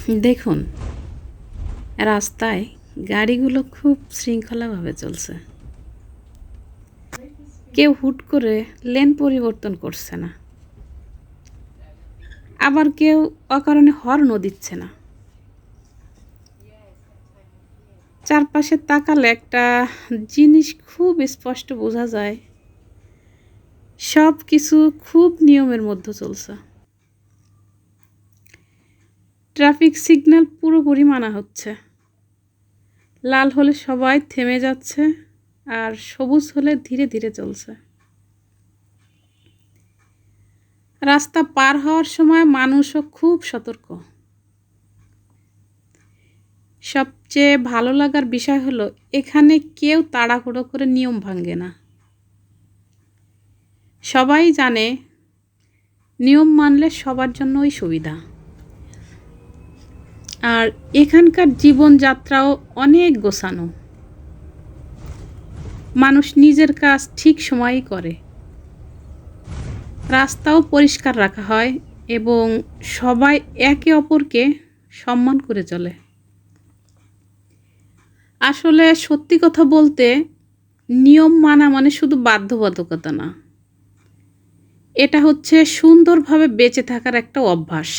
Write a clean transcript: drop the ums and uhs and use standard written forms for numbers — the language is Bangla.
দেখুন, রাস্তায় গাড়িগুলো খুব শৃঙ্খলাভাবে চলছে। কেউ হুট করে লেন পরিবর্তন করছে না, আবার কেউ অকারণে হর্নও দিচ্ছে না। চারপাশে তাকালে একটা জিনিস খুব স্পষ্ট বোঝা যায়, সব কিছু খুব নিয়মের মধ্যে চলছে। ট্রাফিক সিগন্যাল পুরোপুরি মানা হচ্ছে। লাল হলে সবাই থেমে যাচ্ছে, আর সবুজ হলে ধীরে ধীরে চলছে। রাস্তা পার হওয়ার সময় মানুষও খুব সতর্ক। সবচেয়ে ভালো লাগার বিষয় হলো, এখানে কেউ তাড়াহুড়ো করে নিয়ম ভাঙে না। সবাই জানে নিয়ম মানলে সবার জন্যই সুবিধা। আর এখানকার জীবনযাত্রাও অনেক গোছানো। মানুষ নিজের কাজ ঠিক সময়ই করে। রাস্তাও পরিষ্কার রাখা হয় এবং সবাই একে অপরকে সম্মান করে চলে। আসলে সত্যি কথা বলতে, নিয়ম মানা মানে শুধু বাধ্যবাধকতা না, এটা হচ্ছে সুন্দরভাবে বেঁচে থাকার একটা অভ্যাস।